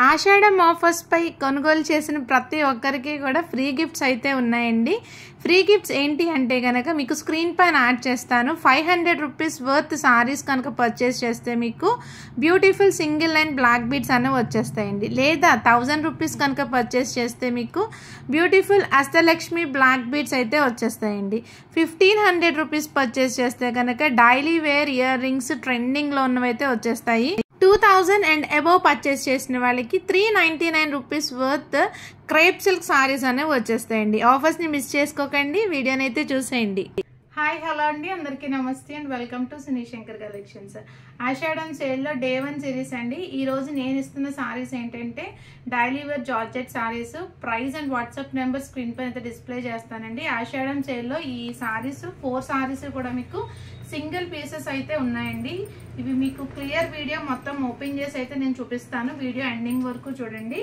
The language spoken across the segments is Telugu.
ఆషాఢం ఆఫర్స్ పై కొనుగోలు చేసిన ప్రతి ఒక్కరికి కూడా ఫ్రీ గిఫ్ట్స్ అయితే ఉన్నాయండి. ఫ్రీ గిఫ్ట్స్ ఏంటి అంటే కనుక మీకు స్క్రీన్ పైన యాడ్ చేస్తాను. 500 రూపీస్ వర్త్ సారీస్ కనుక పర్చేస్ చేస్తే మీకు beautiful single line black beads అనేవి వచ్చేస్తాయండి. లేదా 1000 రూపీస్ కనుక పర్చేస్ చేస్తే మీకు బ్యూటిఫుల్ అష్టలక్ష్మి బ్లాక్ బీడ్స్ అయితే వచ్చేస్తాయండి. 1500 రూపీస్ పర్చేస్ చేస్తే కనుక డైలీ వేర్ ఇయర్ రింగ్స్ ట్రెండింగ్లో ఉన్నవైతే వచ్చేస్తాయి. 2000 అండ్ అబోవ్ పర్చేస్ చేసిన వాళ్ళకి 399 rupees worth crepe silk saris అనేవి వచ్చేస్తాయండి. ఆఫర్స్ని మిస్ చేసుకోకండి, వీడియోని అయితే చూసేయండి. హాయ్ హలో అండి, అందరికీ నమస్తే అండ్ వెల్కమ్ టు శనిశంకర్ కలెక్షన్స్. ఆషాఢం సేల్లో డే 1 సిరీస్ అండి. ఈరోజు నేను ఇస్తున్న సారీస్ ఏంటంటే daily wear georgette sarees. Price and WhatsApp number screen పైన అయితే డిస్ప్లే చేస్తానండి. ఆషాఢం సేల్లో ఈ సారీస్ 4 సారీస్ కూడా మీకు సింగిల్ పీసెస్ అయితే ఉన్నాయండి. ఇవి మీకు క్లియర్ వీడియో మొత్తం ఓపెన్ చేసి అయితే నేను చూపిస్తాను. వీడియో ఎండింగ్ వరకు చూడండి.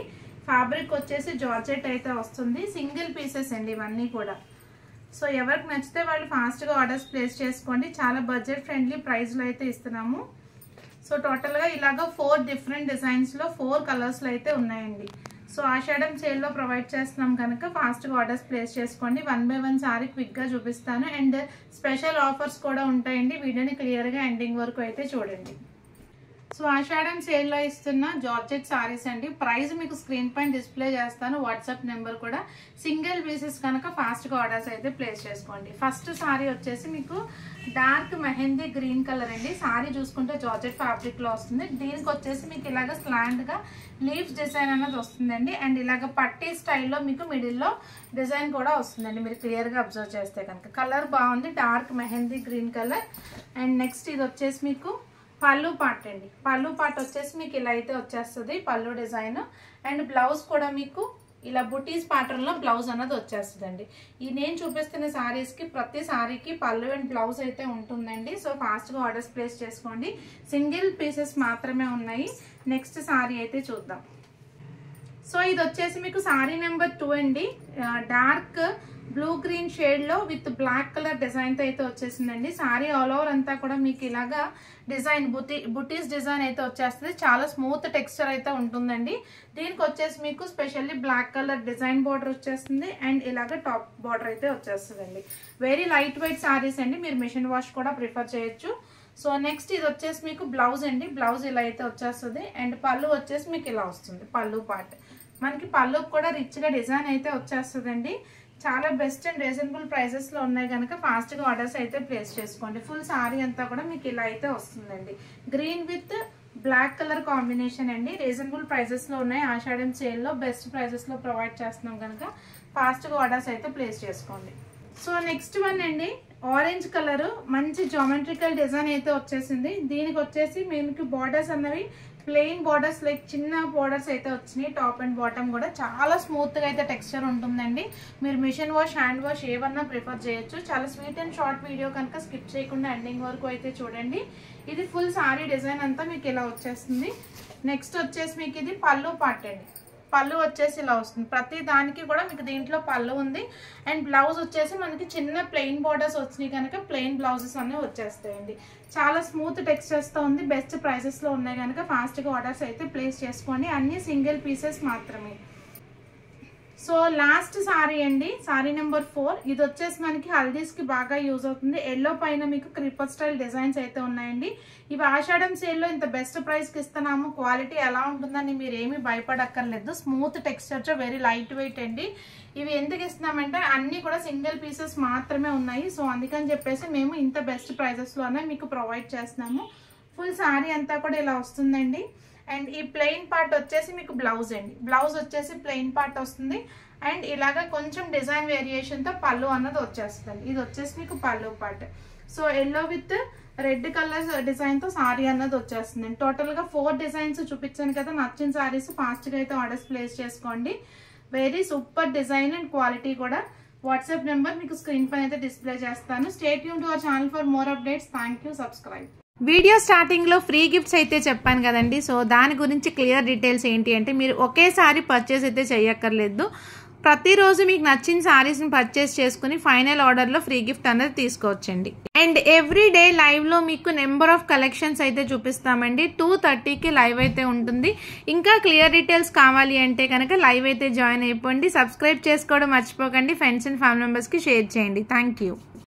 ఫ్యాబ్రిక్ వచ్చేసి జార్జెట్ అయితే వస్తుంది. సింగిల్ పీసెస్ అండి ఇవన్నీ కూడా. సో ఎవరికి నచ్చితే వాళ్ళు ఫాస్ట్గా ఆర్డర్స్ ప్లేస్ చేసుకోండి. చాలా బడ్జెట్ ఫ్రెండ్లీ ప్రైస్లో అయితే ఇస్తున్నాము. సో టోటల్గా ఇలాగ 4 డిఫరెంట్ డిజైన్స్లో 4 కలర్స్లో అయితే ఉన్నాయండి. సో ఆషాఢం సేల్లో ప్రొవైడ్ చేస్తున్నాం కనుక ఫాస్ట్గా ఆర్డర్స్ ప్లేస్ చేసుకోండి. 1 బై 1 సారీ క్విక్గా చూపిస్తాను అండ్ స్పెషల్ ఆఫర్స్ కూడా ఉంటాయండి. వీడియోని క్లియర్గా ఎండింగ్ వరకు అయితే చూడండి. సో ఆషాఢం సేల్లో ఇస్తున్న జార్జెట్ సారీస్ అండి. ప్రైస్ మీకు స్క్రీన్ పైన డిస్ప్లే చేస్తాను. వాట్సాప్ నెంబర్ కూడా. సింగిల్ పీసెస్ కనుక ఫాస్ట్గా ఆర్డర్స్ అయితే ప్లేస్ చేసుకోండి. ఫస్ట్ సారీ వచ్చేసి మీకు డార్క్ మెహందీ గ్రీన్ కలర్ అండి. సారీ చూసుకుంటే జార్జెట్ ఫ్యాబ్రిక్లో వస్తుంది. దీనికి వచ్చేసి మీకు ఇలాగ స్లాంట్గా లీవ్స్ డిజైన్ అనేది వస్తుందండి. అండ్ ఇలాగ పట్టీ స్టైల్లో మీకు మిడిల్లో డిజైన్ కూడా వస్తుందండి. మీరు క్లియర్గా అబ్జర్వ్ చేస్తే కనుక కలర్ బాగుంది. Dark mehndi green colour. And next ఇది వచ్చేసి మీకు పళ్ళు పార్ట్ అండి. పళ్ళు పార్ట్ వచ్చేసి మీకు ఇలా అయితే వచ్చేస్తుంది పళ్ళు డిజైన్. అండ్ బ్లౌజ్ కూడా మీకు ఇలా బుటీస్ ప్యాటర్న్ లో బ్లౌజ్ అన్నది వచ్చేస్తుందండి. ఈ నేను చూపిస్తున్న సారీస్ కి ప్రతి సారీకి పళ్ళు అండ్ బ్లౌజ్ అయితే ఉంటుందండి. సో ఫాస్ట్ గా ఆర్డర్స్ ప్లేస్ చేసుకోండి. సింగిల్ పీసెస్ మాత్రమే ఉన్నాయి. నెక్స్ట్ సారీ అయితే చూద్దాం. సో ఇది వచ్చేసి మీకు సారీ నెంబర్ 2 అండి. డార్క్ బ్లూ గ్రీన్ షేడ్ లో విత్ బ్లాక్ కలర్ డిజైన్ తో అయితే వచ్చేసిందండి. సారీ ఆల్ ఓవర్ అంతా కూడా మీకు ఇలాగా డిజైన్ బుటీస్ డిజైన్ అయితే వచ్చేస్తుంది. చాలా స్మూత్ టెక్స్చర్ అయితే ఉంటుందండి. దీనికి వచ్చేసి మీకు specially black colour design border వచ్చేస్తుంది అండ్ ఇలాగ టాప్ బార్డర్ అయితే వచ్చేస్తుందండి. వెరీ లైట్ వెయిట్ సారీస్ అండి. మీరు మిషన్ వాష్ కూడా ప్రిఫర్ చేయొచ్చు. సో నెక్స్ట్ ఇది వచ్చేసి మీకు బ్లౌజ్ అండి. బ్లౌజ్ ఇలా అయితే వచ్చేస్తుంది అండ్ పళ్ళు వచ్చేసి మీకు ఇలా వస్తుంది. పళ్ళు పార్ట్ మనకి పళ్ళు కూడా రిచ్ గా డిజైన్ అయితే వచ్చేస్తుందండి. చాలా బెస్ట్ అండ్ రీజనబుల్ ప్రైసెస్ లో ఉన్నాయి కనుక ఫాస్ట్ గా ఆర్డర్స్ అయితే ప్లేస్ చేసుకోండి. ఫుల్ సారీ అంతా కూడా మీకు ఇలా అయితే వస్తుందండి. Green with black colour combination అండి. రీజనబుల్ ప్రైసెస్ లో ఉన్నాయి. ఆషాఢం సేల్ లో బెస్ట్ ప్రైసెస్ లో ప్రొవైడ్ చేస్తున్నాం కనుక ఫాస్ట్ గా ఆర్డర్స్ అయితే ప్లేస్ చేసుకోండి. సో నెక్స్ట్ వన్ అండి ఆరెంజ్ కలర్ మంచి జామెట్రికల్ డిజైన్ అయితే వచ్చేసింది. దీనికి వచ్చేసి మీకు బార్డర్స్ అన్నవి ప్లెయిన్ బార్డర్స్ లైక్ చిన్న బార్డర్స్ అయితే వచ్చినాయి. టాప్ అండ్ బాటమ్ కూడా చాలా స్మూత్ గా అయితే టెక్స్చర్ ఉంటుందండి. మీరు మిషన్ వాష్ హ్యాండ్ వాష్ ఏవన్నా ప్రిఫర్ చేయొచ్చు. చాలా స్వీట్ అండ్ షార్ట్ వీడియో కనుక స్కిప్ చేయకుండా ఎండింగ్ వరకు అయితే చూడండి. ఇది ఫుల్ సారీ డిజైన్ అంతా మీకు ఇలా వచ్చేస్తుంది. నెక్స్ట్ వచ్చేసి మీకు ఇది పళ్ళు పార్ట్ అండి. పళ్ళు వచ్చేసి ఇలా వస్తుంది. ప్రతి దానికి కూడా మీకు దీంట్లో పళ్ళు ఉంది అండ్ బ్లౌజ్ వచ్చేసి మనకి చిన్న ప్లెయిన్ బార్డర్స్ వచ్చినాయి కనుక ప్లెయిన్ బ్లౌజెస్ అనేవి వచ్చేస్తాయండి. చాలా స్మూత్ టెక్స్చర్స్ తో ఉంది. బెస్ట్ ప్రైసెస్ లో ఉన్నాయి కనుక ఫాస్ట్ గా ఆర్డర్స్ అయితే ప్లేస్ చేసుకోండి. అన్ని సింగిల్ పీసెస్ మాత్రమే. సో లాస్ట్ సారీ అండి. Sorry number 4. ఇది వచ్చేసి మనకి హల్దీస్ కి బాగా యూజ్ అవుతుంది. ఎల్లో పైన మీకు క్రీపర్ స్టైల్ డిజైన్స్ అయితే ఉన్నాయండి. ఇవి ఆషాఢం సేల్ లో ఇంత బెస్ట్ ప్రైస్ కి ఇస్తున్నాము. క్వాలిటీ ఎలా ఉంటుందని మీరు ఏమీ భయపడక్కర్లేదు. Smooth texture, very light weight అండి. ఇవి ఎందుకు ఇస్తున్నామంటే అన్ని కూడా సింగిల్ పీసెస్ మాత్రమే ఉన్నాయి. సో అందుకని చెప్పేసి మేము ఇంత బెస్ట్ ప్రైసెస్ లోనే మీకు ప్రొవైడ్ చేస్తున్నాము. ఫుల్ సారీ అంతా కూడా ఇలా వస్తుందండి. అండ్ ఈ ప్లెయిన్ పార్ట్ వచ్చేసి మీకు బ్లౌజ్ అండి. బ్లౌజ్ వచ్చేసి ప్లెయిన్ పార్ట్ వస్తుంది అండ్ ఇలాగా కొంచెం డిజైన్ వేరియేషన్ తో పళ్ళు అన్నది వచ్చేస్తుంది. ఇది వచ్చేసి మీకు పళ్ళు part. So yellow with red colour design తో సారీ అన్నది వచ్చేస్తుంది. టోటల్ గా 4 డిజైన్స్ చూపించాను కదా. నచ్చిన సారీస్ ఫాస్ట్ గా అయితే ఆర్డర్స్ ప్లేస్ చేసుకోండి. Very super design and quality కూడా. వాట్సాప్ నెంబర్ మీకు స్క్రీన్ పైన అయితే డిస్ప్లే చేస్తాను. Stay tune to our channel for more updates. Thank you. Subscribe. Video starting లో ఫ్రీ గిఫ్ట్స్ అయితే చెప్పాను కదండి. సో దాని గురించి క్లియర్ డీటెయిల్స్ ఏంటి అంటే మీరు ఒకేసారి పర్చేస్ అయితే చేయక్కర్లేదు. ప్రతిరోజు మీకు నచ్చిన సారీస్ ని పర్చేస్ చేసుకుని ఫైనల్ ఆర్డర్ లో ఫ్రీ గిఫ్ట్ అనేది తీసుకోవచ్చండి. అండ్ ఎవ్రీ డే లైవ్లో మీకు నెంబర్ ఆఫ్ కలెక్షన్స్ అయితే చూపిస్తామండి. 2:30కి లైవ్ అయితే ఉంటుంది. ఇంకా క్లియర్ డీటెయిల్స్ కావాలి అంటే కనుక లైవ్ అయితే జాయిన్ అయిపోండి. సబ్స్క్రైబ్ చేసుకోవడం మర్చిపోకండి. ఫ్రెండ్స్ అండ్ ఫ్యామిలీ మెంబర్స్కి షేర్ చేయండి. Thank you.